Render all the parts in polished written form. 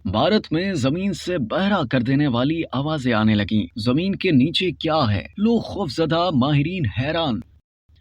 भारत में जमीन से बहरा कर देने वाली आवाजें आने लगीं। जमीन के नीचे क्या है? लोग खौफजदा, माहिरीन हैरान।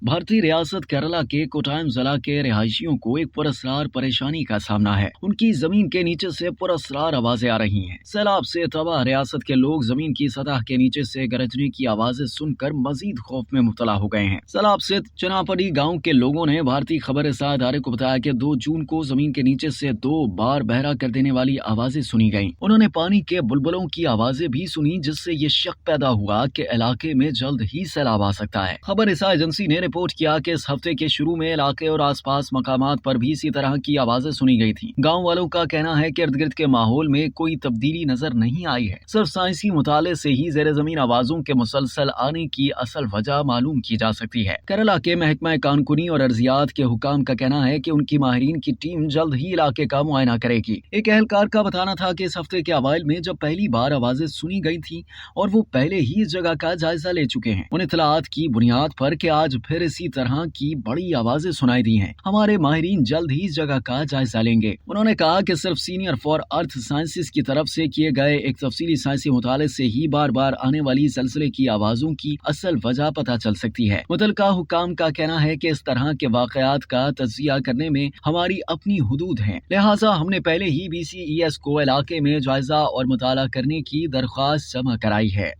भारतीय रियासत केरला के कोट्टायम जिला के रिहायशियों को एक पुरअसरार परेशानी का सामना है। उनकी जमीन के नीचे से पुरअसरार आवाजें आ रही हैं। सैलाब से तबाह रियासत के लोग जमीन की सतह के नीचे से गरजने की आवाजें सुनकर मजीद खौफ में मुब्तला हो गए हैं। सैलाब से चनापड़ी गांव के लोगों ने भारतीय खबर-ए-सात इदारे को बताया कि 2 जून को जमीन के नीचे से 2 बार बहरा कर देने वाली आवाजें सुनी गईं। उन्होंने पानी के बुलबुलों की आवाजें भी सुनी, जिससे ये शक पैदा हुआ कि इलाके में जल्द ही सैलाब आ सकता है। खबर-ए-सात एजेंसी ने रिपोर्ट किया कि इस हफ्ते के शुरू में इलाके और आसपास मकामात पर भी इसी तरह की आवाजें सुनी गई थी। गांव वालों का कहना है कि इर्द गिर्द के माहौल में कोई तब्दीली नजर नहीं आई है। सिर्फ साइंसी मुताले से ही ज़ेरे जमीन आवाजों के मुसलसल आने की असल वजह मालूम की जा सकती है। केरला के महकमा कानकुनी और अर्जियात के हुकाम का कहना है कि उनकी माहिरीन की टीम जल्द ही इलाके का मुआयना करेगी। एक एहलकार का बताना था कि इस हफ्ते के अवाइल में जब पहली बार आवाजें सुनी गई थी और वो पहले ही इस जगह का जायजा ले चुके हैं। उन इतलात की बुनियाद पर कि आज फिर इसी तरह की बड़ी आवाजें सुनाई दी हैं, हमारे माहिरीन जल्द ही इस जगह का जायजा लेंगे। उन्होंने कहा कि सिर्फ सीनियर फॉर अर्थ साइंसेज की तरफ से किए गए एक तफसीली साइंसी मुताले से ही बार बार आने वाली सिलसिले की आवाजों की असल वजह पता चल सकती है। मुतलका हुकाम का कहना है कि इस तरह के वाकयात का तज्जिया करने में हमारी अपनी हुदूद हैं, लिहाजा हमने पहले ही BCES को इलाके में जायजा और मुताला करने की दरख्वास्त जमा कराई है।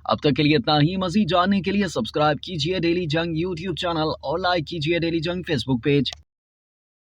अब तक के लिए इतना ही। मजीद जानने के लिए सब्सक्राइब कीजिए डेली जंग YouTube चैनल और लाइक कीजिए डेली जंग Facebook पेज।